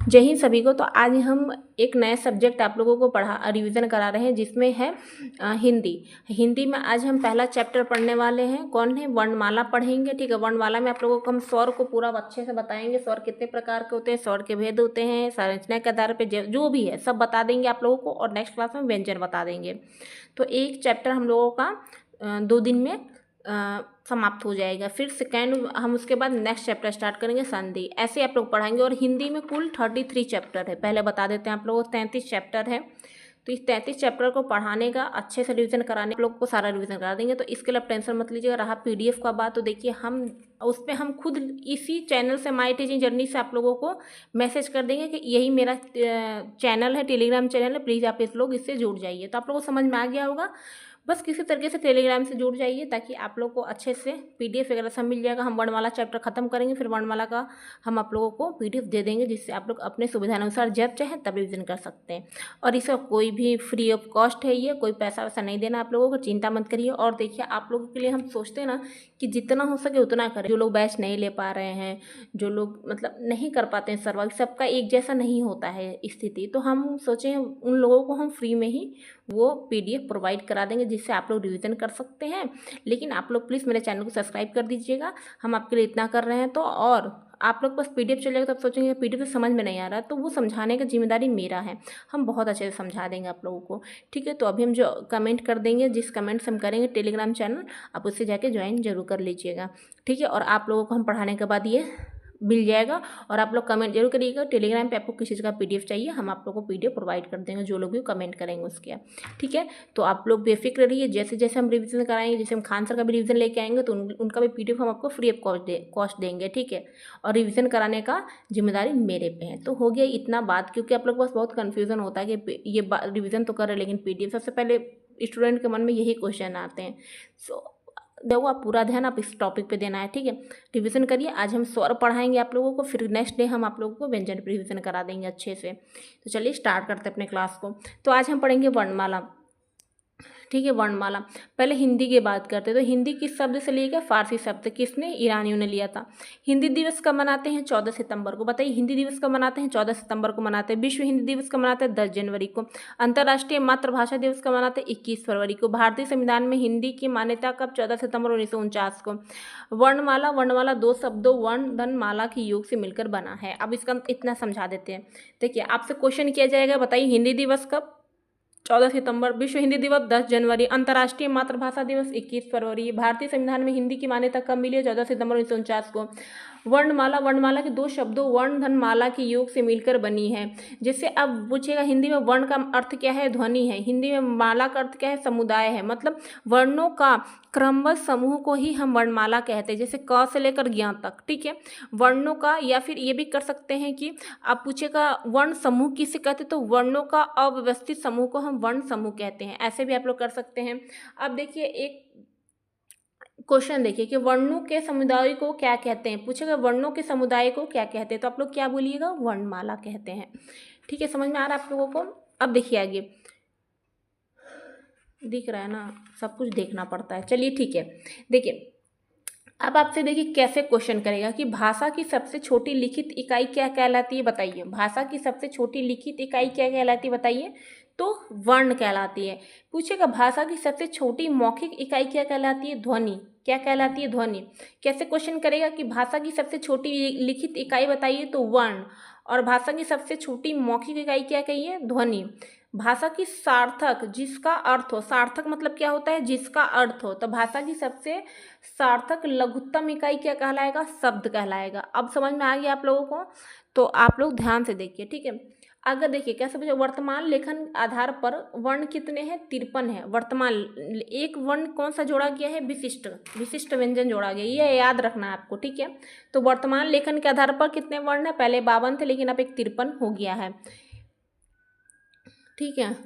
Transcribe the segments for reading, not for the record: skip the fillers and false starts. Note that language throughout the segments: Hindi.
जय हिंद सभी को। तो आज हम एक नया सब्जेक्ट आप लोगों को रिवीजन करा रहे हैं, जिसमें है हिंदी। हिंदी में आज हम पहला चैप्टर पढ़ने वाले हैं। कौन है? वर्णमाला पढ़ेंगे। ठीक है, वर्णमाला में आप लोगों को हम स्वर को पूरा अच्छे से बताएंगे। स्वर कितने प्रकार के होते हैं, स्वर के भेद होते हैं, संरचना के आधार पर जो भी है सब बता देंगे आप लोगों को, और नेक्स्ट क्लास में व्यंजन बता देंगे। तो एक चैप्टर हम लोगों का 2 दिन में समाप्त हो जाएगा। फिर सेकेंड हम उसके बाद नेक्स्ट चैप्टर स्टार्ट करेंगे, संधि। ऐसे आप लोग पढ़ाएंगे। और हिंदी में कुल 33 चैप्टर है। पहले बता देते हैं आप लोगों को, 33 चैप्टर है। तो इस 33 चैप्टर को पढ़ाने का, अच्छे से रिवीजन कराने, आप लोग को सारा रिवीजन करा देंगे। तो इसके लिए आप टेंशन मत लीजिएगा। रहा पीडीएफ का बात, तो देखिए हम उस पर हम खुद इसी चैनल से, माई टीचिंग जर्नी से आप लोगों को मैसेज कर देंगे कि यही मेरा चैनल है, टेलीग्राम चैनल है, प्लीज़ आप इस लोग इससे जुड़ जाइए। तो आप लोगों को समझ में आ गया होगा। बस किसी तरीके से टेलीग्राम से जुड़ जाइए, ताकि आप लोग को अच्छे से पीडीएफ वगैरह सब मिल जाएगा। हम वर्णमाला चैप्टर खत्म करेंगे, फिर वर्णमाला का हम आप लोगों को पीडीएफ दे देंगे, जिससे आप लोग अपने सुविधानुसार जब चाहें तब रिविजन कर सकते हैं। और इसका कोई भी फ्री ऑफ कॉस्ट है, ये कोई पैसा वैसा नहीं देना आप लोगों को, चिंता मत करिए। और देखिए, आप लोगों के लिए हम सोचते हैं ना कि जितना हो सके उतना करें। जो लोग बैच नहीं ले पा रहे हैं, जो लोग मतलब नहीं कर पाते हैं सर्वाइव, सबका एक जैसा नहीं होता है स्थिति, तो हम सोचें उन लोगों को हम फ्री में ही वो पीडीएफ प्रोवाइड करा देंगे, जिससे आप लोग रिवीजन कर सकते हैं। लेकिन आप लोग प्लीज़ मेरे चैनल को सब्सक्राइब कर दीजिएगा। हम आपके लिए इतना कर रहे हैं। तो और आप लोग बस पीडीएफ चल जाएगा, तब सोचेंगे पीडीएफ से समझ में नहीं आ रहा, तो वो समझाने का जिम्मेदारी मेरा है। हम बहुत अच्छे से समझा देंगे आप लोगों को। ठीक है, तो अभी हम जो कमेंट कर देंगे, जिस कमेंट से हम करेंगे टेलीग्राम चैनल, आप उससे जाके ज्वाइन जरूर कर लीजिएगा। ठीक है, और आप लोगों को हम पढ़ाने के बाद ये मिल जाएगा। और आप लोग कमेंट जरूर करिएगा। टेलीग्राम पे आपको किसी चीज़ का पीडीएफ चाहिए, हम आप लोगों को पीडीएफ प्रोवाइड कर देंगे, जो लोग भी कमेंट करेंगे उसके। ठीक है, तो आप लोग बेफिक्र रहिए। जैसे जैसे हम रिवीजन कराएंगे, जैसे हम खान सर का भी रिवीजन लेके आएंगे, तो उनका भी पीडीएफ हम आपको फ्री ऑफ कॉस्ट देंगे। ठीक है, और रिवीजन कराने का जिम्मेदारी मेरे पे है। तो हो गया इतना बात, क्योंकि आप लोग के पास बहुत कन्फ्यूजन होता है कि ये रिवीजन तो कर रहे, लेकिन पीडीएफ, सबसे पहले स्टूडेंट के मन में यही क्वेश्चन आते हैं। सो देखो, आप पूरा ध्यान आप इस टॉपिक पे देना है। ठीक है, रिवीजन करिए। आज हम स्वर पढ़ाएंगे आप लोगों को, फिर नेक्स्ट डे हम आप लोगों को व्यंजन पे रिवीजन करा देंगे अच्छे से। तो चलिए स्टार्ट करते हैं अपने क्लास को। तो आज हम पढ़ेंगे वर्णमाला। ठीक है, वर्णमाला। पहले हिंदी की बात करते हैं। तो हिंदी किस शब्द से लिया गया? फारसी शब्द। किसने? ईरानियों ने लिया था। हिंदी दिवस कब मनाते हैं? 14 सितंबर को। बताइए, हिंदी दिवस कब मनाते हैं? 14 सितंबर को मनाते हैं। विश्व हिंदी दिवस कब मनाते हैं? 10 जनवरी को। अंतर्राष्ट्रीय मातृभाषा दिवस कब मनाते हैं? 21 फरवरी को। भारतीय संविधान में हिंदी की मान्यता कब? 14 सितंबर 1949 को। वर्णमाला, वर्णमाला 2 शब्दों वर्ण धन माला के योग से मिलकर बना है। अब इसका इतना समझा देते हैं। देखिए, आपसे क्वेश्चन किया जाएगा, बताइए हिंदी दिवस कब? 14 सितंबर। विश्व हिंदी दिवस 10 जनवरी। अंतर्राष्ट्रीय मातृभाषा दिवस 21 फरवरी। भारतीय संविधान में हिंदी की मान्यता कब मिली है? 14 सितंबर 1949 को। वर्णमाला, वर्णमाला के 2 शब्दों वर्ण धन माला के योग से मिलकर बनी है। जैसे अब पूछेगा, हिंदी में वर्ण का अर्थ क्या है? ध्वनि है। हिंदी में माला का अर्थ क्या है? समुदाय है। मतलब वर्णों का क्रमबद्ध समूह को ही हम वर्णमाला कहते हैं, जैसे क से लेकर ज्ञ तक। ठीक है, वर्णों का, या फिर ये भी कर सकते हैं कि आप पूछेगा वर्ण समूह किसे कहते हैं, तो वर्णों का अव्यवस्थित समूह को हम वर्ण समूह कहते हैं। ऐसे भी आप लोग कर सकते हैं। अब देखिए, एक क्वेश्चन देखिए कि वर्णों के समुदाय को क्या कहते हैं। पूछेगा वर्णों के समुदाय को क्या कहते हैं, तो आप लोग क्या बोलिएगा? वर्णमाला कहते हैं। ठीक है, समझ में आ रहा है आप लोगों को? अब देखिए आगे, दिख रहा है ना, सब कुछ देखना पड़ता है। चलिए ठीक है, देखिए अब आपसे देखिए कैसे क्वेश्चन करेगा कि भाषा की सबसे छोटी लिखित इकाई क्या कहलाती है? बताइए, भाषा की सबसे छोटी लिखित इकाई क्या कहलाती है? बताइए, तो वर्ण कहलाती है। पूछेगा भाषा की सबसे छोटी मौखिक इकाई क्या कहलाती है? ध्वनि। क्या कहलाती है? ध्वनि। कैसे क्वेश्चन करेगा कि भाषा की सबसे छोटी लिखित इकाई बताइए, तो वर्ण। और भाषा की सबसे छोटी मौखिक इकाई क्या कहिए? ध्वनि। भाषा की सार्थक, जिसका अर्थ हो, सार्थक मतलब क्या होता है? जिसका अर्थ हो। तो भाषा की सबसे सार्थक लघुत्तम इकाई क्या कहलाएगा? शब्द कहलाएगा। अब समझ में आ गया आप लोगों को? तो आप लोग ध्यान से देखिए। ठीक है, अगर देखिए कैसे पूछे, वर्तमान लेखन आधार पर वर्ण कितने हैं? 53 है। वर्तमान एक वर्ण कौन सा जोड़ा गया है? विशिष्ट, विशिष्ट व्यंजन जोड़ा गया, ये याद रखना है आपको। ठीक है, तो वर्तमान लेखन के आधार पर कितने वर्ण है? पहले 52 थे, लेकिन अब एक 53 हो गया है। ठीक है,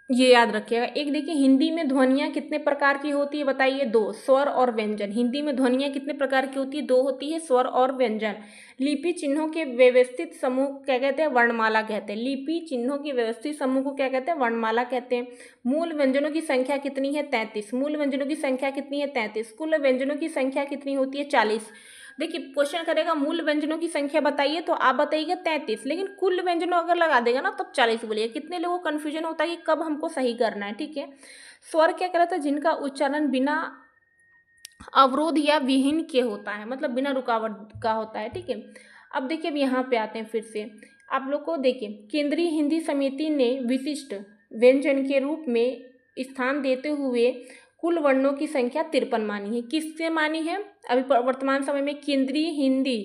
ये याद रखिएगा। एक देखिए, हिंदी में ध्वनियाँ कितने प्रकार की होती है? बताइए, 2, स्वर और व्यंजन। हिंदी में ध्वनियाँ कितने प्रकार की होती है? 2 होती है, स्वर और व्यंजन। लिपि चिन्हों के व्यवस्थित समूह क्या कहते हैं? वर्णमाला कहते हैं। लिपि चिन्हों के व्यवस्थित समूह को क्या कहते हैं? वर्णमाला कहते हैं। मूल व्यंजनों की संख्या कितनी है? 33। मूल व्यंजनों की संख्या कितनी है? 33। कुल व्यंजनों की संख्या कितनी होती है? 40। देखिए क्वेश्चन करेगा मूल व्यंजनों की संख्या बताइए, तो आप बताइएगा 33, लेकिन कुल व्यंजनों अगर लगा देगा ना तब 40 बोलिएगा। कितने लोगों को कन्फ्यूजन होता है कि कब हमको सही करना है, ठीक है। स्वर क्या कहता है, जिनका उच्चारण बिना अवरोध या विहीन के होता है, मतलब बिना रुकावट का होता है, ठीक है। अब देखिए अब यहाँ पे आते हैं फिर से आप लोग को। देखिए केंद्रीय हिंदी समिति ने विशिष्ट व्यंजन के रूप में स्थान देते हुए कुल वर्णों की संख्या 53 मानी है। किससे मानी है? अभी वर्तमान समय में केंद्रीय हिंदी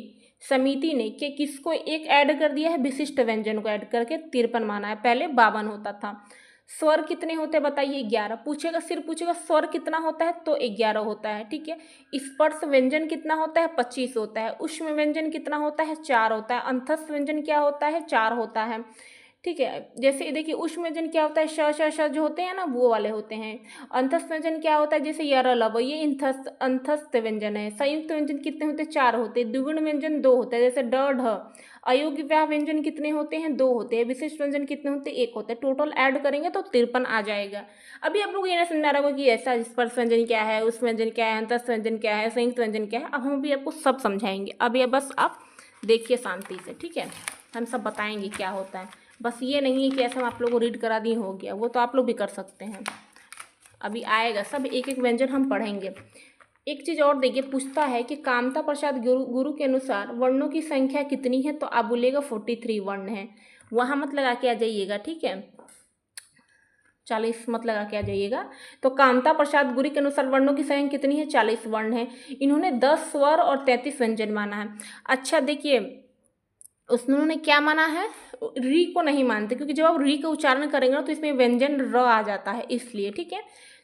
समिति ने किसको एक ऐड कर दिया है, विशिष्ट व्यंजन को ऐड करके 53 माना है, पहले 52 होता था। स्वर कितने होते हैं बताइए? 11 पूछेगा, सिर्फ पूछेगा स्वर कितना होता है तो 11 होता है, ठीक है। स्पर्श व्यंजन कितना होता है? 25 होता है। ऊष्म व्यंजन कितना होता है? 4 होता है। अंतस्थ व्यंजन क्या होता है? 4 होता है, ठीक है। जैसे देखिए ऊष्म व्यंजन क्या होता है? श जो होते हैं ना वो वाले होते हैं। अंतस्थ व्यंजन क्या होता है? जैसे यर लव, ये अंतस्थ व्यंजन है। संयुक्त व्यंजन कितने होते हैं? 4 होते हैं। द्विगुण व्यंजन 2 होते हैं, जैसे ड ढ। अयोग्य व्याह व्यंजन कितने होते हैं? 2 होते हैं। विशिष्ट व्यंजन कितने होते हैं? 1 होते हैं। टोटल ऐड करेंगे तो 53 आ जाएगा। अभी आप लोग ये ना समझा रहा होगा कि ऐसा स्पर्श व्यंजन क्या है, उस व्यंजन क्या है, अंतस्थ व्यंजन क्या है, संयुक्त व्यंजन क्या है। अब हम भी आपको सब समझाएंगे। अब ये बस आप देखिए शांति से, ठीक है। हम सब बताएंगे क्या होता है। बस ये नहीं है कि ऐसा हम आप लोगों को रीड करा दिए हो गया, वो तो आप लोग भी कर सकते हैं। अभी आएगा सब, एक एक व्यंजन हम पढ़ेंगे। एक चीज़ और देखिए, पूछता है कि कामता प्रसाद गुरु के अनुसार वर्णों की संख्या कितनी है, तो आप बोलिएगा 43 वर्ण है। वहाँ मत लगा के आ जाइएगा, ठीक है। 40 मत लगा के आ जाइएगा। तो कामता प्रसाद गुरु के अनुसार वर्णों की संख्या कितनी है? 40 वर्ण है। इन्होंने 10 स्वर और 33 व्यंजन माना है। अच्छा देखिए उन्होंने क्या माना है? री को नहीं मानते, क्योंकि जब आप री का उच्चारण करेंगे ना तो इसमें व्यंजन र आ जाता है, इसलिए, ठीक है।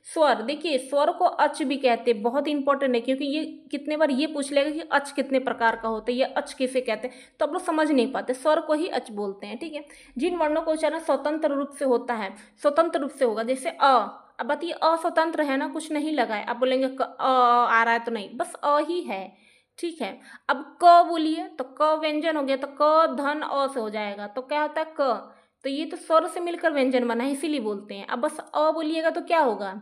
स्वर देखिए, स्वर को अच भी कहते हैं, बहुत इंपॉर्टेंट है, क्योंकि ये कितने बार ये पूछ लेगा कि अच कितने प्रकार का होता है, ये अच किसे कहते हैं, तो आप लोग समझ नहीं पाते। स्वर को ही अच बोलते हैं, ठीक है। जिन वर्णों का उच्चारण स्वतंत्र रूप से होता है, स्वतंत्र रूप से होगा, जैसे अ। अब बताइए अस्वतंत्र है ना, कुछ नहीं लगा है, आप बोलेंगे आ रहा है, तो नहीं, बस अ ही है, ठीक है। अब क बोलिए तो क व्यंजन हो गया, तो क धन अ से हो जाएगा, तो क्या होता है क। तो ये तो स्वर से मिलकर व्यंजन बना है, इसीलिए बोलते हैं। अब बस अ बोलिएगा तो क्या होगा?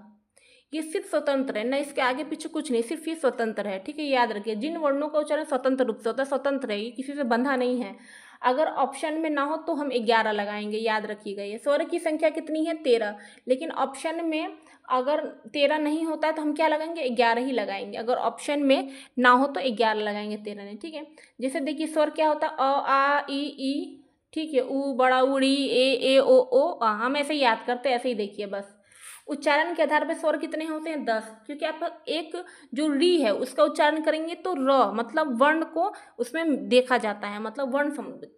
ये सिर्फ स्वतंत्र है ना, इसके आगे पीछे कुछ नहीं, सिर्फ ये स्वतंत्र है, ठीक है। याद रखिए जिन वर्णों का उच्चारण स्वतंत्र रूप से होता है, स्वतंत्र है, ये किसी से बंधा नहीं है। अगर ऑप्शन में ना हो तो हम 11 लगाएंगे, याद रखिएगा। ये स्वर की संख्या कितनी है? 13, लेकिन ऑप्शन में अगर 13 नहीं होता है तो हम क्या लगाएंगे? 11 ही लगाएंगे। अगर ऑप्शन में ना हो तो 11 लगाएंगे, 13 नहीं, ठीक है। जैसे देखिए स्वर क्या होता है? अ आ ई, ठीक है। उ बड़ा उड़ी, ए ओ आ, हम ऐसे ही याद करते हैं, ऐसे ही देखिए बस। उच्चारण के आधार पर स्वर कितने होते हैं? 10, क्योंकि आप एक जो री है उसका उच्चारण करेंगे तो र, मतलब वर्ण को उसमें देखा जाता है, मतलब वर्ण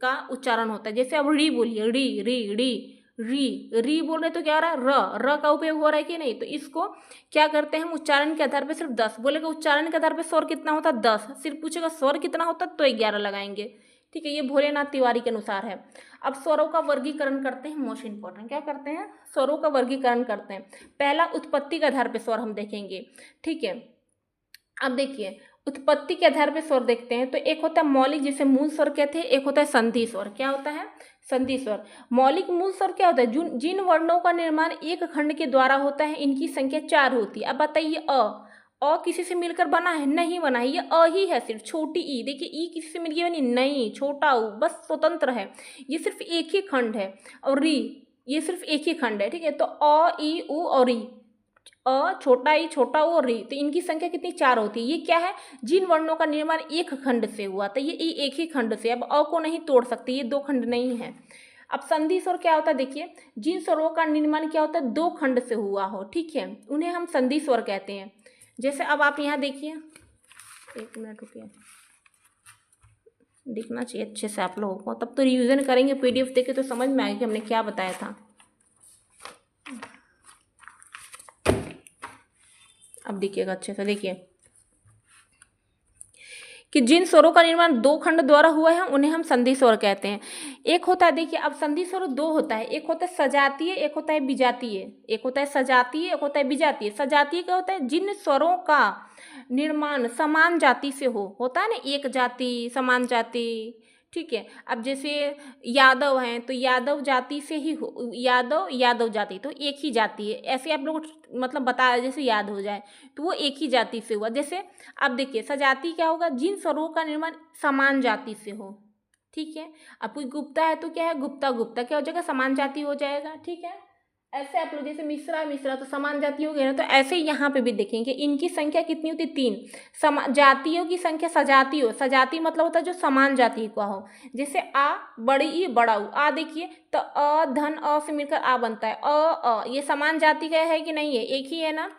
का उच्चारण होता है। जैसे अब री बोलिए, री री री री री बोल रहे तो क्या हो रहा है? र का उपयोग हो रहा है कि नहीं? तो इसको क्या करते हैं हम? उच्चारण के आधार पर सिर्फ 10 बोलेगा। उच्चारण के आधार पर स्वर कितना होता है? 10। सिर्फ पूछेगा स्वर कितना होता है तो 11 लगाएंगे, ठीक है। ये भोलेनाथ तिवारी के अनुसार है। अब स्वरों का वर्गीकरण करते हैं, मोस्ट इंपॉर्टेंट। क्या करते हैं? स्वरों का वर्गीकरण करते हैं। पहला उत्पत्ति के आधार पर स्वर हम देखेंगे, ठीक है। अब देखिए उत्पत्ति के आधार पर स्वर देखते हैं, तो एक होता है मौलिक, जिसे मूल स्वर कहते हैं। एक होता है संधि स्वर। क्या होता है? संधि स्वर। मौलिक मूल स्वर क्या होता है? जिन वर्णों का निर्माण एक खंड के द्वारा होता है, इनकी संख्या 4 होती है। अब बताइए अ किसी से मिलकर बना है? नहीं बना है, ये अ ही है, सिर्फ छोटी ई। देखिए ई किसी से मिलकर बनी? नहीं, छोटा ऊ, बस स्वतंत्र है, ये सिर्फ एक ही खंड है। और री, ये सिर्फ एक ही खंड है, ठीक है। तो अ ई उ और ई, अ छोटा ई छोटा ऊ और री, तो इनकी संख्या कितनी? 4 होती है। ये क्या है? जिन वर्णों का निर्माण एक खंड से हुआ था, ये एक ही खंड से। अब अ को नहीं तोड़ सकते, ये 2 खंड नहीं है। अब संधि स्वर क्या होता है? देखिए जिन स्वरों का निर्माण क्या होता है? 2 खंड से हुआ हो, ठीक है, उन्हें हम संधि स्वर कहते हैं। जैसे अब आप यहाँ देखिए, 1 मिनट रुकिए, दिखना चाहिए अच्छे से आप लोगों को, तब तो रिवीजन करेंगे, PDF देखे तो समझ में आएगा कि हमने क्या बताया था। अब देखिएगा अच्छे से, देखिए कि जिन स्वरों का निर्माण 2 खंड द्वारा हुआ है उन्हें हम संधि स्वर कहते हैं। एक होता है, देखिए अब संधि स्वर 2 होता है, एक होता है सजातीय, एक होता है विजातीय। एक होता है सजातीय, एक होता है विजातीय। सजातीय क्या होता है? जिन स्वरों का निर्माण समान जाति से होता है ना, एक जाति, समान जाति, ठीक है। अब जैसे यादव हैं तो यादव जाति से ही यादव यादव जाति तो एक ही जाति है, ऐसे आप लोगों को मतलब बताया जैसे याद हो जाए, तो वो एक ही जाति से हुआ। जैसे अब देखिए सजाति क्या होगा, जिन स्वरों का निर्माण समान जाति से हो। ठीक है। अब कोई गुप्ता है तो क्या है, गुप्ता गुप्ता क्या हो जाएगा, समान जाति हो जाएगा। ठीक है। ऐसे आप लोग जैसे मिश्रा मिश्रा तो समान जाति हो गए ना, तो ऐसे ही यहाँ पे भी देखेंगे इनकी संख्या कितनी होती है, 3। जातियों की संख्या सजाती हो, सजाती मतलब होता है जो समान जाति का हो। जैसे आ बड़ी ई बड़ा ऊ, आ देखिए तो अ धन अ से मिलकर आ बनता है, ये समान जाति का है कि नहीं है, एक ही है ना।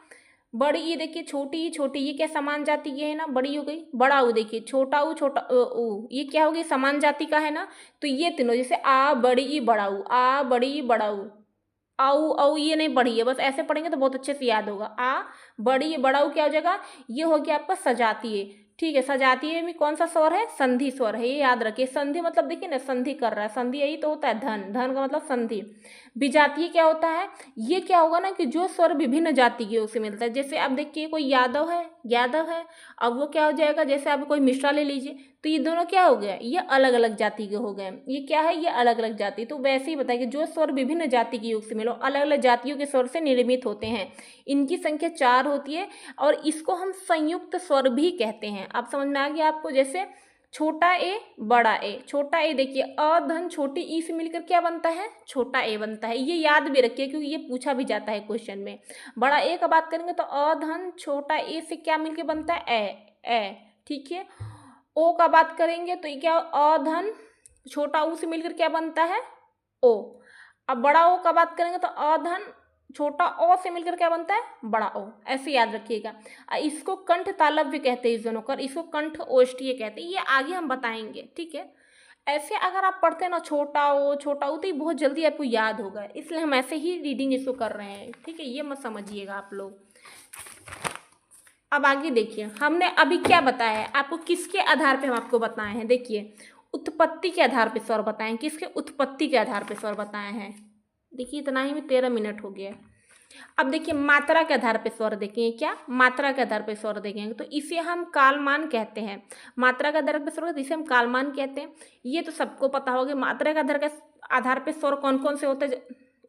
बड़ी ई देखिए छोटी ये क्या समान जाति की है ना, बड़ी हो गई। बड़ा ऊ देखिए छोटा ऊ छोटा ऊ, ये क्या हो गई, समान जाति का है ना। तो ये तीनों जैसे आ बड़ी ई बड़ा ऊ, आ बड़ी ई बड़ा ऊ, आऊ आऊ ये नहीं पढ़ी है, बस ऐसे पढ़ेंगे तो बहुत अच्छे से याद होगा। आ बड़ी बड़ा क्या हो जाएगा, ये हो गया आपका सजातीय। ठीक है। सजातीय में कौन सा स्वर है, संधि स्वर है, ये याद रखिए। संधि मतलब देखिए ना, संधि कर रहा है, संधि यही तो होता है, धन धन का मतलब संधि। विजातीय क्या होता है, ये क्या होगा ना कि जो स्वर विभिन्न जाति के उसे मिलता है। जैसे आप देखिए कोई यादव है, यादव है, अब वो क्या हो जाएगा, जैसे आप कोई मिश्रा ले लीजिए तो ये दोनों क्या हो गया, ये अलग अलग जाति के हो गए। ये क्या है, ये अलग अलग जाति। तो वैसे ही बताइए जो स्वर विभिन्न जाति के योग से मिलो, अलग अलग जातियों के स्वर से निर्मित होते हैं। इनकी संख्या 4 होती है और इसको हम संयुक्त स्वर भी कहते हैं। आप समझ में आ गया आपको। जैसे छोटा ए बड़ा ए, छोटा ए देखिए अ धन छोटी ई से मिलकर क्या बनता है, छोटा ए बनता है। ये याद भी रखिए क्योंकि ये पूछा भी जाता है क्वेश्चन में। बड़ा ए का बात करेंगे तो अ धन छोटा ए से क्या मिलकर बनता है, ए। ठीक है। ओ का बात करेंगे तो ये क्या, अ धन छोटा ऊ से मिलकर क्या बनता है, ओ। अब बड़ा ओ का बात करेंगे तो अ धन छोटा ओ से मिलकर क्या बनता है, बड़ा ओ। ऐसे याद रखिएगा। इसको कंठ तालव्य भी कहते हैं इस दोनों का, इसको कंठ ओष्ठीय कहते हैं, ये आगे हम बताएंगे। ठीक है। ऐसे अगर आप पढ़ते हैं ना छोटा ओ तो ये बहुत जल्दी आपको याद होगा, इसलिए हम ऐसे ही रीडिंग इसको कर रहे हैं। ठीक है। ये मत समझिएगा आप लोग। अब आगे देखिए हमने अभी क्या बताया है आपको, किसके आधार पे हम आपको बताए हैं। देखिए उत्पत्ति के आधार पे स्वर बताए हैं, किसके, उत्पत्ति के आधार पे स्वर बताए हैं। देखिए इतना ही में 13 मिनट हो गया। अब देखिए मात्रा के आधार पे स्वर देखेंगे, क्या मात्रा के आधार पे स्वर देखेंगे तो इसे हम कालमान कहते हैं। मात्रा के आधार पे स्वर इसे हम कालमान कहते हैं। ये तो सबको पता होगा। मात्रा के आधार पे स्वर कौन कौन से होते हैं,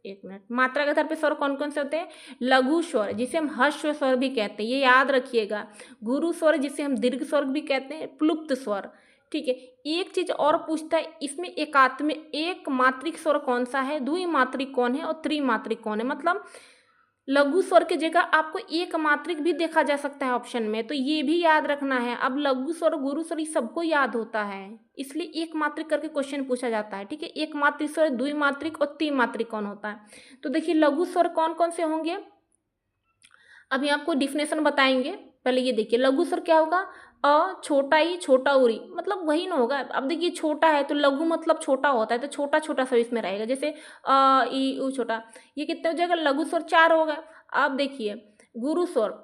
एक मिनट, मात्रा के आधार पे स्वर कौन कौन से होते हैं, लघु स्वर जिसे हम ह्रस्व स्वर भी कहते हैं, ये याद रखिएगा। गुरु स्वर जिसे हम दीर्घ स्वर भी कहते हैं, प्लुप्त स्वर। ठीक है। एक चीज और पूछता है इसमें, एक मात्रिक स्वर कौन सा है, द्विमात्रिक कौन है और त्रिमात्रिक कौन है। मतलब लघु स्वर की जगह आपको एक मात्रिक भी देखा जा सकता है ऑप्शन में, तो ये भी याद रखना है। अब लघु स्वर गुरु स्वर ये सबको याद होता है, इसलिए एक मात्रिक करके क्वेश्चन पूछा जाता है। ठीक है। एक मात्रिक स्वर, द्विमात्रिक और त्रिमात्रिक कौन होता है। तो देखिए लघु स्वर कौन कौन से होंगे, अभी आपको डिफिनेशन बताएंगे। पहले ये देखिए लघु स्वर क्या होगा, अ छोटा ई छोटा उरी, मतलब वही ना होगा। अब देखिए छोटा है तो लघु मतलब छोटा होता है, तो छोटा छोटा सा इसमें रहेगा। जैसे अ ई उ छोटा, ये कितने हो जाएगा, लघु स्वर 4 होगा। अब देखिए गुरु स्वर,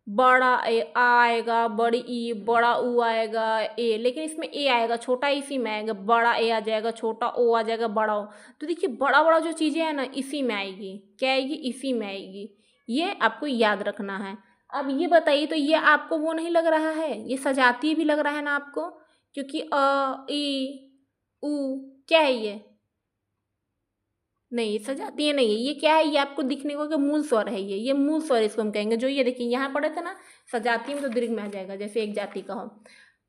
बड़ा ए आएगा, बड़ी ई बड़ा ऊ आएगा ए, लेकिन इसमें ए आएगा, छोटा इसी में आएगा, बड़ा ए आ जाएगा, छोटा ओ आ जाएगा, बड़ा ओ। तो देखिए बड़ा बड़ा जो चीज़ें हैं ना इसी में आएगी, क्या आएगी, इसी में आएगी। ये आपको याद रखना है। अब ये बताइए तो ये आपको वो नहीं लग रहा है, ये सजातीय भी लग रहा है ना आपको, क्योंकि अ ई उ क्या है ये, नहीं सजातीय नहीं है, ये क्या है, ये आपको दिखने को कि मूल स्वर है। ये मूल स्वर इसको हम कहेंगे। जो ये देखिए यहाँ पढ़े थे ना सजातीय में तो दीर्घ में आ जाएगा, जैसे एक जाति का हो।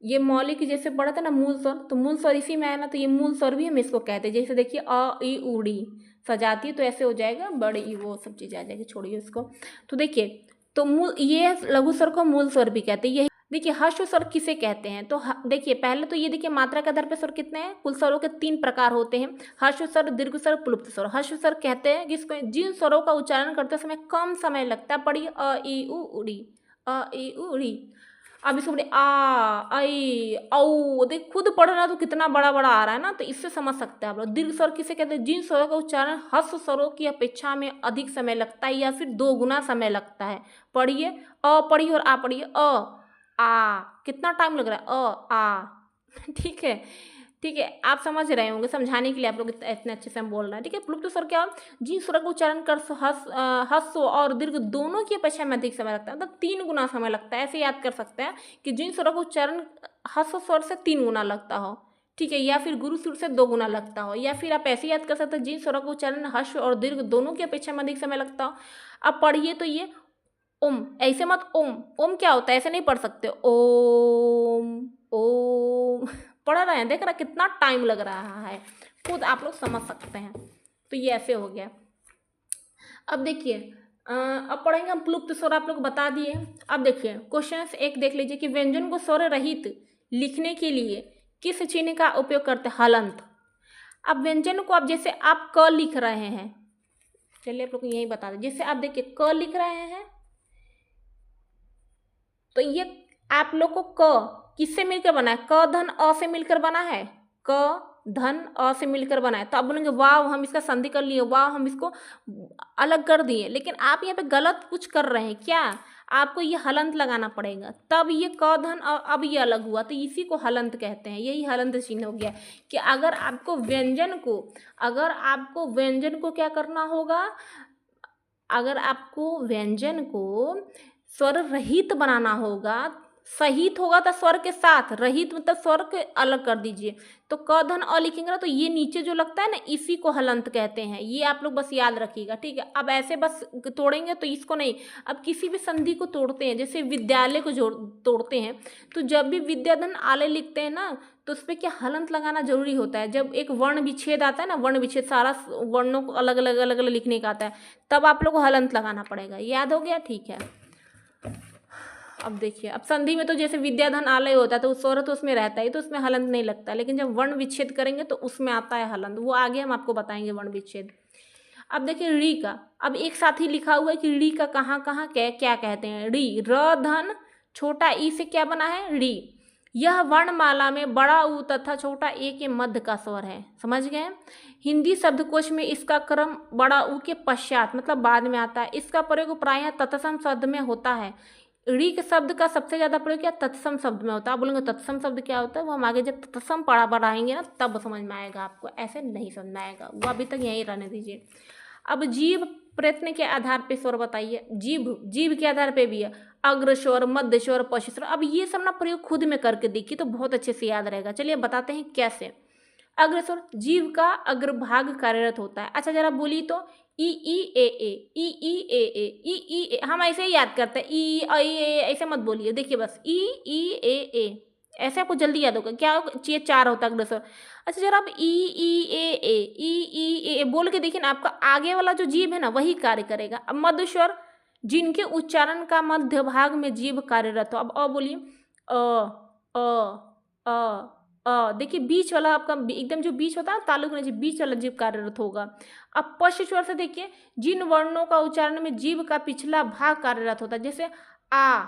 ये मौलिक जैसे पढ़ा था ना मूल स्वर, तो मूल स्वर इसी में आया ना, तो ये मूल स्वर भी हम इसको कहते हैं। जैसे देखिए अ ई उड़ी सजातीय तो ऐसे हो जाएगा, बड़ी ई वो सब चीज़ें आ जाएगी, छोड़िए उसको। तो देखिए तो मूल, ये लघु स्वर को मूल स्वर भी कहते हैं। यही देखिए ह्रस्व स्वर किसे कहते हैं, तो देखिए पहले तो ये देखिए मात्रा के आधार पर स्वर कितने हैं, कुल स्वरों के 3 प्रकार होते हैं, ह्रस्व स्वर, दीर्घ स्वर, प्लुप्त स्वर। ह्रस्व स्वर कहते हैं जिसको, जिन स्वरों का उच्चारण करते समय कम समय लगता है। पढ़िए अ ई उ उड़ी, अ ई उ उड़ी। अब इसको बोले आ आई औ, देख खुद पढ़ना तो कितना बड़ा बड़ा आ रहा है ना, तो इससे समझ सकते हैं आप लोग। दीर्घ स्वर किसे कहते हैं, जिन स्वरों का उच्चारण ह्रस्व स्वरों की अपेक्षा में अधिक समय लगता है या फिर 2 गुना समय लगता है। पढ़िए अ पढ़िए और आ पढ़िए, आ कितना टाइम लग रहा है, आ ठीक है। ठीक है। आप समझ रहे होंगे, समझाने के लिए आप लोग इतने अच्छे से हम बोल रहे हैं। ठीक है। प्लुप्त स्वर क्या, जिन स्वर का उच्चारण कर ह्रस्व और दीर्घ दोनों की अपेक्षा में अधिक समय लगता है, मतलब 3 गुना समय लगता है। ऐसे याद कर सकते हैं कि जिन स्वरों का उच्चारण ह्रस्व स्वर से 3 गुना लगता हो। ठीक है, या फिर गुरु सुर से 2 गुना लगता हो, या फिर आप ऐसे याद कर सकते हैं जिन स्वरों का उच्चारण हर्ष और दीर्घ दोनों की अपेक्षा में अधिक समय लगता हो। अब पढ़िए तो ये ओम, ऐसे मत ओम, ओम क्या होता है ऐसे नहीं पढ़ सकते, ओम ओम पढ़ रहे हैं, देख रहा कितना टाइम लग रहा है, खुद आप लोग समझ सकते हैं। तो ये ऐसे हो गया। अब देखिए अब पढ़ेंगे हम प्लुप्त स्वर, आप लोग बता दिए। अब देखिए क्वेश्चन एक देख लीजिए कि व्यंजन को स्वर रहित लिखने के लिए किस चिन्ह का उपयोग करते हैं, हलंत। अब व्यंजन को, अब जैसे आप क लिख रहे हैं, चलिए आप लोग को यही बता दें, जैसे आप देखिए क लिख रहे हैं तो ये आप लोग को क किससे मिलकर बना है, क धन अ से मिलकर बना है, क धन अ से मिलकर बना है। तो आप बोलेंगे वाव हम इसका संधि कर लिए, वाव हम इसको अलग कर दिए, लेकिन आप यहाँ पे गलत कुछ कर रहे हैं। क्या, आपको ये हलंत लगाना पड़ेगा, तब ये क धन अब ये अलग हुआ, तो इसी को हलंत कहते हैं। यही हलंत चिन्ह हो गया कि अगर आपको व्यंजन को क्या करना होगा, अगर आपको व्यंजन को स्वर रहित बनाना होगा, सहित होगा तो स्वर के साथ, रहित मतलब स्वर के अलग कर दीजिए, तो क धन अ लिखेंगे ना, तो ये नीचे जो लगता है ना, इसी को हलंत कहते हैं। ये आप लोग बस याद रखिएगा, ठीक है। अब ऐसे बस तोड़ेंगे तो इसको नहीं, अब किसी भी संधि को तोड़ते हैं, जैसे विद्यालय को तोड़ते हैं, तो जब भी विद्याधन आलय लिखते हैं ना, तो उस पर क्या हलंत लगाना जरूरी होता है। जब एक वर्ण विच्छेद आता है ना, वर्ण विच्छेद सारा वर्णों को अलग अलग लिखने का आता है, तब आप लोग को हलंत लगाना पड़ेगा। याद हो गया, ठीक है। अब देखिए, अब संधि में तो जैसे विद्याधन आलय होता है तो स्वर तो उसमें रहता है, तो उसमें हलंत नहीं लगता, लेकिन जब वर्ण विच्छेद करेंगे तो उसमें आता है हलंत, वो आगे हम आपको बताएंगे वर्ण विच्छेद। अब देखिए री का, अब एक साथ ही लिखा हुआ है कि री का कहाँ कहाँ क्या कहते हैं। री, र धन छोटा ई से क्या बना है, री। यह वर्णमाला में बड़ा ऊ तथा छोटा ए के मध्य का स्वर है, समझ गए। हिंदी शब्दकोश में इसका क्रम बड़ा ऊ के पश्चात मतलब बाद में आता है। इसका प्रयोग प्रायः तत्सम शब्द में होता है। री के शब्द का सबसे ज़्यादा प्रयोग क्या तत्सम शब्द में होता है। आप बोलेंगे तत्सम शब्द क्या होता है, वो हम आगे जब तत्सम बढ़ाएंगे ना तब समझ में आएगा, आपको ऐसे नहीं समझ में आएगा, वो अभी तक यहीं रहने दीजिए। अब जीभ प्रयत्न के आधार पे स्वर बताइए। जीभ के आधार पे भी है, अग्र स्वर, मध्य स्वर, पश्च स्वर। अब ये सब ना प्रयोग खुद में करके देखिए तो बहुत अच्छे से याद रहेगा। चलिए बताते हैं कैसे। अग्र स्वर, जीभ का अग्रभाग कार्यरत होता है। अच्छा जरा बोली तो, ई ई ए ए, ई ई ए ए, ई ई ए, हम ऐसे ही याद करते हैं, ई आई ए, ऐसे मत बोलिए। देखिए बस ई ई ए ए, ऐसे आपको जल्दी याद होगा। क्या चाहिए, 4 होता है अग्र स्वर। अच्छा जरा आप ई ई ए ए, ई ई ए बोल के देखिए ना, आपका आगे वाला जो जीभ है ना वही कार्य करेगा। अब मध्य स्वर, जिनके उच्चारण का मध्य भाग में जीभ कार्यरत हो। अब अ बोलिए, अ अ अ देखिए बीच वाला आपका एकदम जो बीच होता है तालुक में, बीच वाला जीभ कार्यरत होगा। अब पश्च स्वर से देखिए, जिन वर्णों का उच्चारण में जीभ का पिछला भाग कार्यरत होता है, जैसे आ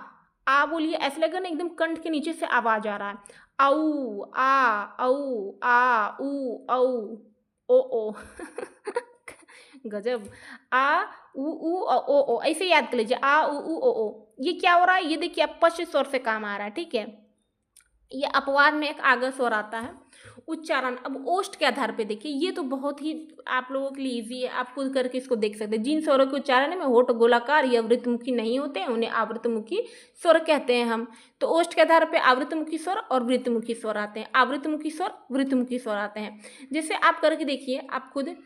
बोलिए, ऐसे लगेगा ना एकदम कंठ के नीचे से आवाज आ रहा है। औ आ औ आ उ औ ओ गजब। आ उ ओ ऐसे याद कर लीजिए, आ उ ओ। ये क्या हो रहा है, ये देखिए आप पश्च स्वर से काम आ रहा है, ठीक है। ये अपवाद में एक आगे स्वर आता है। उच्चारण, अब ओष्ठ के आधार पे देखिए, ये तो बहुत ही आप लोगों के लिए इजी है, आप खुद करके इसको देख सकते हैं। जिन स्वरों के उच्चारण में होठ गोलाकार या वृत्तमुखी नहीं होते हैं उन्हें आवृतमुखी स्वर कहते हैं हम। तो ओष्ठ के आधार पे आवृतमुखी स्वर और वृत्तमुखी स्वर आते हैं, आवृतमुखी स्वर वृत्तमुखी स्वर आते हैं। जैसे आप करके देखिए, आप खुद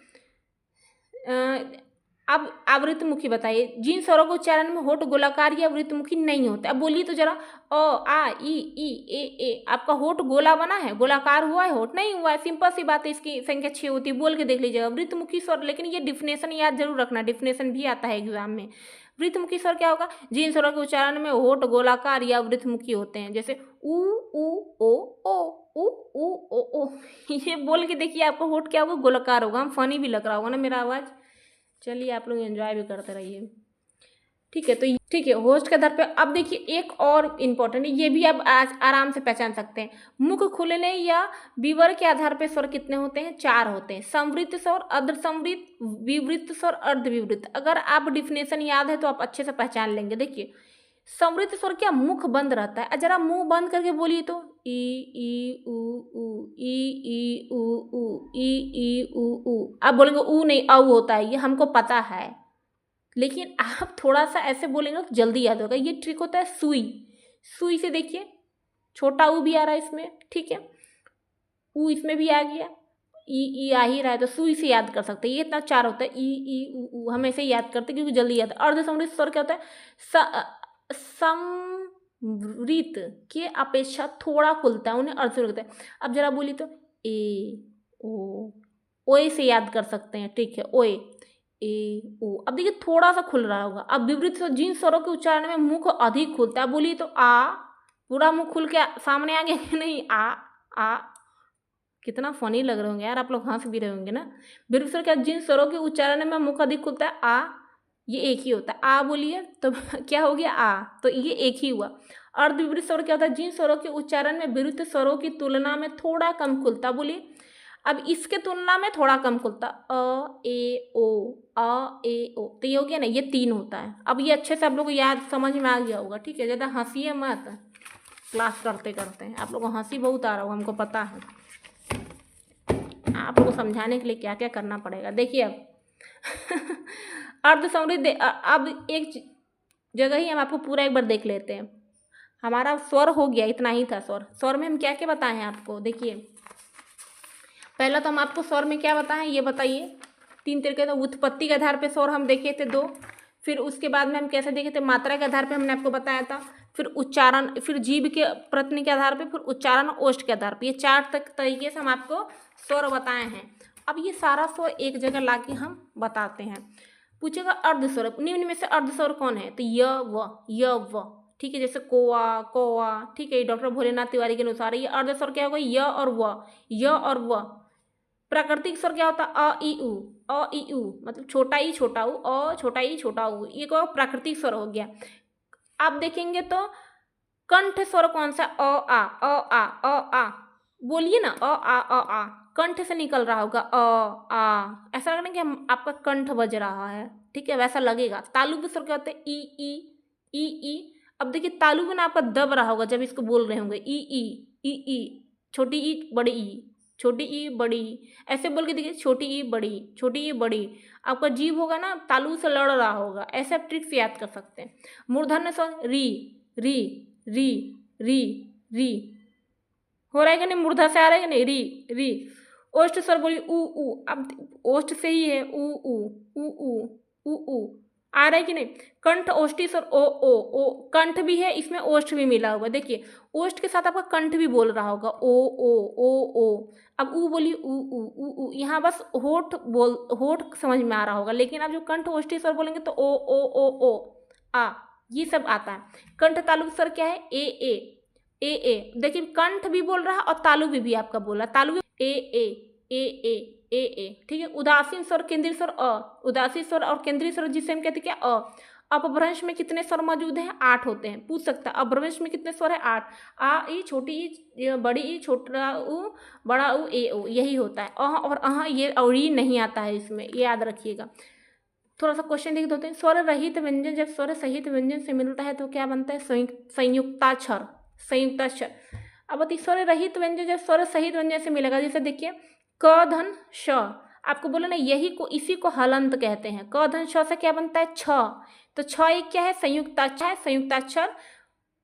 अब आवृतमुखी बताइए, जिन स्वरों के उच्चारण में होठ गोलाकार या वृत्तमुखी नहीं होते। अब बोलिए तो जरा, अ आ ई ए, आपका होठ गोला बना है, गोलाकार हुआ है, होठ नहीं हुआ है, सिंपल सी बात है, इसकी संख्या 6 होती है, बोल के देख लीजिएगा वृत्तमुखी स्वर। लेकिन ये डिफिनेशन याद जरूर रखना, डिफिनेशन भी आता है एग्जाम में। वृत्तमुखी स्वर क्या होगा, जिन स्वरों के उच्चारण में होठ गोलाकार या वृत्तमुखी होते हैं, जैसे उ ओ। ये बोल के देखिए, आपका होठ क्या होगा, गोलाकार होगा। हम फनी भी लग रहा होगा ना मेरा आवाज। चलिए आप लोग एंजॉय भी करते रहिए, ठीक है। तो ठीक है, होस्ट के आधार पे। अब देखिए एक और इम्पोर्टेंट, ये भी आप आराम से पहचान सकते हैं। मुख खुलने या विवर के आधार पे स्वर कितने होते हैं, 4 होते हैं। संवृत्त स्वर, अर्ध संवृत्त, विवृत्त स्वर, अर्ध विवृत्त। अगर आप डिफिनेशन याद है तो आप अच्छे से पहचान लेंगे। देखिए संवृत्त स्वर क्या, मुख बंद रहता है। जरा मुंह बंद करके बोलिए तो, ई उ ई। आप बोलेंगे ऊ नहीं, औ होता है, ये हमको पता है, लेकिन आप थोड़ा सा ऐसे बोलेंगे तो जल्दी याद होगा। ये ट्रिक होता है सुई से। देखिए छोटा ऊ भी आ रहा है इसमें, ठीक है। ऊ इसमें भी आ गया, ई आ ही रहा है तो सु इसे याद कर सकते हैं। ये इतना 4 होता है, ई ऊ हम ऐसे याद करते हैं क्योंकि जल्दी याद है। अर्धसमृद्ध स्वर क्या होता है, समृद्ध के अपेक्षा थोड़ा खुलता है, उन्हें अर्धसमृद्ध कहते हैं। अब जरा बोली तो ए ओ, ओए से याद कर सकते हैं, ठीक है, ओए ए ओ। अब देखिए थोड़ा सा खुल रहा होगा। अब विपरीत स्वर, जिन स्वरों के उच्चारण में मुख अधिक खुलता है, बोलिए तो आ, पूरा मुख खुल के सामने आ गया कि नहीं, आ। कितना फनी लग रहे होंगे यार, आप लोग हंस भी रहे होंगे ना। विपरीत स्वर क्या, जिन स्वरों के उच्चारण में मुख अधिक खुलता है, आ, ये एक ही होता है, आ बोलिए तो क्या हो गया, आ, तो ये एक ही हुआ। अर्ध विपरीत स्वर क्या होता है, जिन स्वरों के उच्चारण में विपरीत स्वरों की तुलना में थोड़ा कम खुलता, बोलिए। अब इसके तुलना में थोड़ा कम खुलता, अ ए ओ, अ ए ओ, तो ये हो गया ना, ये 3 होता है। अब ये अच्छे से आप लोग को याद समझ में आ गया होगा, ठीक है। ज़्यादा हंसिए मत क्लास करते करते, आप लोग को हंसी बहुत आ रहा होगा, हमको पता है। आप लोग को समझाने के लिए क्या क्या करना पड़ेगा, देखिए अब अर्ध समृद्ध। अब एक जगह ही हम आपको पूरा एक बार देख लेते हैं। हमारा स्वर हो गया, इतना ही था स्वर। स्वर में हम क्या क्या बताए हैं आपको, देखिए पहला तो हम आपको स्वर में क्या बताएं, ये बताइए। 3 तरीके, तो उत्पत्ति के आधार पे स्वर हम देखे थे 2, फिर उसके बाद में हम कैसे देखे थे, मात्रा के आधार पे हमने आपको बताया था, फिर उच्चारण, फिर जीभ के प्रत्यय के आधार पे, फिर उच्चारण ओष्ठ के आधार पे। ये 4 तरीके से हम आपको स्वर बताए हैं। अब ये सारा स्वर एक जगह ला के हम बताते हैं। पूछेगा अर्ध स्वर, निम्न में से अर्ध स्वर कौन है, तो य व, ठीक है। जैसे कोआ कौआ, ठीक है, डॉक्टर भोलेनाथ तिवारी के अनुसार ये अर्ध स्वर क्या होगा, य और व। प्राकृतिक स्वर क्या होता है, अ ई उ, मतलब छोटा ई छोटा ऊ, अ छोटा ई छोटा ऊ, ये को प्राकृतिक स्वर हो गया। आप देखेंगे तो कंठ स्वर कौन सा, अ आ, बोलिए ना, अ आ, कंठ से निकल रहा होगा, आ, ऐसा लगना कि आपका कंठ बज रहा है, ठीक है, वैसा लगेगा। तालु के स्वर क्या होते हैं, ई। अब देखिए तालु में ना आपका दब रहा होगा जब इसको बोल रहे होंगे, ई, छोटी ई बड़ी ई, छोटी ई बड़ी ई, ऐसे बोल के देखिए, छोटी ई बड़ी। आपका जीभ होगा ना तालु से लड़ रहा होगा, ऐसे आप ट्रिक से याद कर सकते हैं। मूर्धन्य स्वर री हो रहा है कि नहीं, मूर्धा से आ रहा है कि नहीं, री। ओष्ठ स्वर बोलिए ऊ, अब ओष्ठ से ही है, ऊ आ रहा है कि नहीं। कंठ ओष्ठी स्वर ओ, कंठ भी है इसमें, ओष्ठ भी मिला हुआ, देखिए ओष्ठ के साथ आपका कंठ भी बोल रहा होगा, ओ। अब ऊ बोलिए ऊ, यहाँ बस होठ समझ में आ रहा होगा, लेकिन आप जो कंठ ओष्ठी स्वर बोलेंगे तो ओ आ, ये सब आता है। कंठ तालु स्वर क्या है, ए, देखिए कंठ भी बोल रहा है और तालु भी आपका बोल रहा है, तालु ए, ठीक है। उदासीन स्वर केंद्रीय स्वर अ, उदासीन स्वर और केंद्रीय स्वर जिसे हम कहते हैं क्या, अ। अपभ्रंश में कितने स्वर मौजूद हैं, 8 होते हैं, पूछ सकता है अपभ्रंश में कितने स्वर है, 8। आ ई, छोटी ई, बड़ी ई, छोटा ऊ, बड़ा ऊ, ए ओ, यही होता है। अह और अह, ये और ई नहीं आता है इसमें, ये याद रखिएगा। थोड़ा सा क्वेश्चन देख देते हैं। स्वर रहित व्यंजन जब स्वर सहित व्यंजन से मिलता है तो क्या बनता है, संयुक्ताक्षर। अब बताइए स्वर रहित व्यंजन जब स्वर सहित व्यंजन से मिलेगा, जैसे देखिए क धन श, आपको बोला ना इसी को हलंत कहते हैं। क धन श से क्या बनता है, छ, तो छ एक क्या है, संयुक्ताक्षर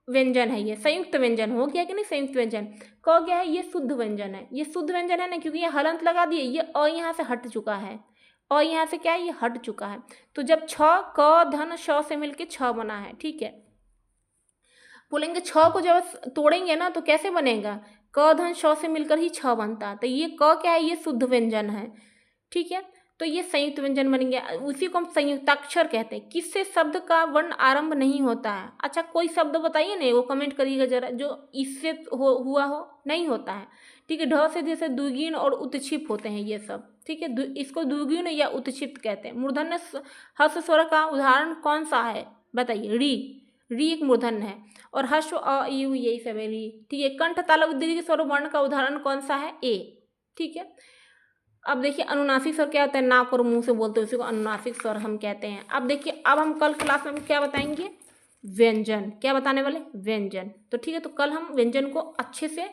व्यंजन है, ये संयुक्त व्यंजन हो गया कि नहीं, संयुक्त व्यंजन। क क्या है, ये शुद्ध व्यंजन है, ये शुद्ध व्यंजन है ना, क्योंकि ये हलंत लगा दिए, ये अ यहाँ से हट चुका है, और यहाँ से क्या है, ये हट चुका है। तो जब छ क धन श से मिलके छ बना है, ठीक है। बोलेंगे छ को जब तोड़ेंगे ना तो कैसे बनेगा, क धन श से मिलकर ही छ बनता है, तो ये क क्या है, ये शुद्ध व्यंजन है, ठीक है। तो ये संयुक्त व्यंजन बन गया, उसी को हम संयुक्ताक्षर कहते हैं। किससे शब्द का वर्ण आरंभ नहीं होता है, अच्छा कोई शब्द बताइए ना, वो कमेंट करिएगा जरा, जो इससे हुआ हो, नहीं होता है, ठीक है। ढ से जैसे द्विगुण और उत्क्षिप्त होते हैं ये सब, ठीक है, इसको द्विगुण या उत्क्षिप्त कहते हैं। मूर्धन्य हर्ष स्वर का उदाहरण कौन सा है, बताइए, री एक मूर्धन्य है, और हर्ष अ ई उ यही सब है, री, ठीक है। कंठ तालव्य दीर्घ स्वर वर्ण का उदाहरण कौन सा है, ए, ठीक है। अब देखिए अनुनासिक स्वर क्या होता है, नाक और मुंह से बोलते हैं उसी को अनुनासिक स्वर हम कहते हैं। अब देखिए अब हम कल क्लास में क्या बताएंगे, व्यंजन, क्या बताने वाले, व्यंजन, तो ठीक है। तो कल हम व्यंजन को अच्छे से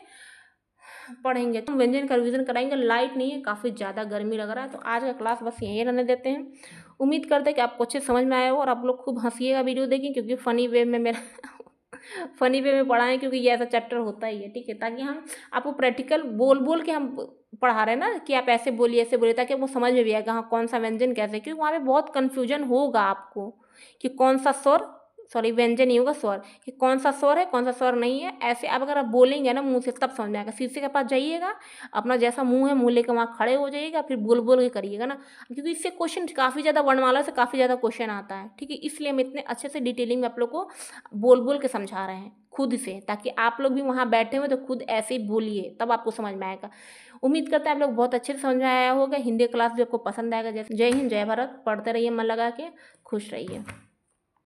पढ़ेंगे, तो हम व्यंजन का रिवीजन कराएंगे। लाइट नहीं है, काफ़ी ज़्यादा गर्मी लग रहा है, तो आज का क्लास बस यहीं रहने देते हैं। उम्मीद करते हैं कि आपको अच्छे समझ में आया हो और आप लोग खूब हंसिएगा वीडियो देखें, क्योंकि फ़नी वे में मेरा फ़नी वे में पढ़ाएँ, क्योंकि ये ऐसा चैप्टर होता ही है, ठीक है, ताकि हम आपको प्रैक्टिकल बोल बोल के हम पढ़ा रहे हैं ना कि आप ऐसे बोलिए, ताकि आपको समझ में भी आएगा हाँ कौन सा व्यंजन कैसे, क्योंकि वहाँ पे बहुत कन्फ्यूजन होगा आपको कि कौन सा स्वर, सॉरी व्यंजन नहीं होगा स्वर, कि कौन सा स्वर है कौन सा स्वर नहीं है। ऐसे अब अगर आप बोलेंगे ना मुंह से तब समझ में आएगा। शीशे के पास जाइएगा, अपना जैसा मुंह है मुंह लेकर वहाँ खड़े हो जाइएगा, फिर बोल बोल के करिएगा ना, क्योंकि इससे क्वेश्चन काफ़ी ज़्यादा वर्णमाला से काफ़ी ज़्यादा क्वेश्चन आता है, ठीक है। इसलिए हम इतने अच्छे से डिटेलिंग में आप लोग को बोल बोल के समझा रहे हैं खुद से, ताकि आप लोग भी वहाँ बैठे हुए तो खुद ऐसे ही बोलिए, तब आपको समझ में आएगा। उम्मीद करते हैं आप लोग बहुत अच्छे से समझ में आया होगा। हिंदी क्लास भी आपको पसंद आएगा। जय हिंद, जय भारत। पढ़ते रहिए मन लगा के, खुश रहिए।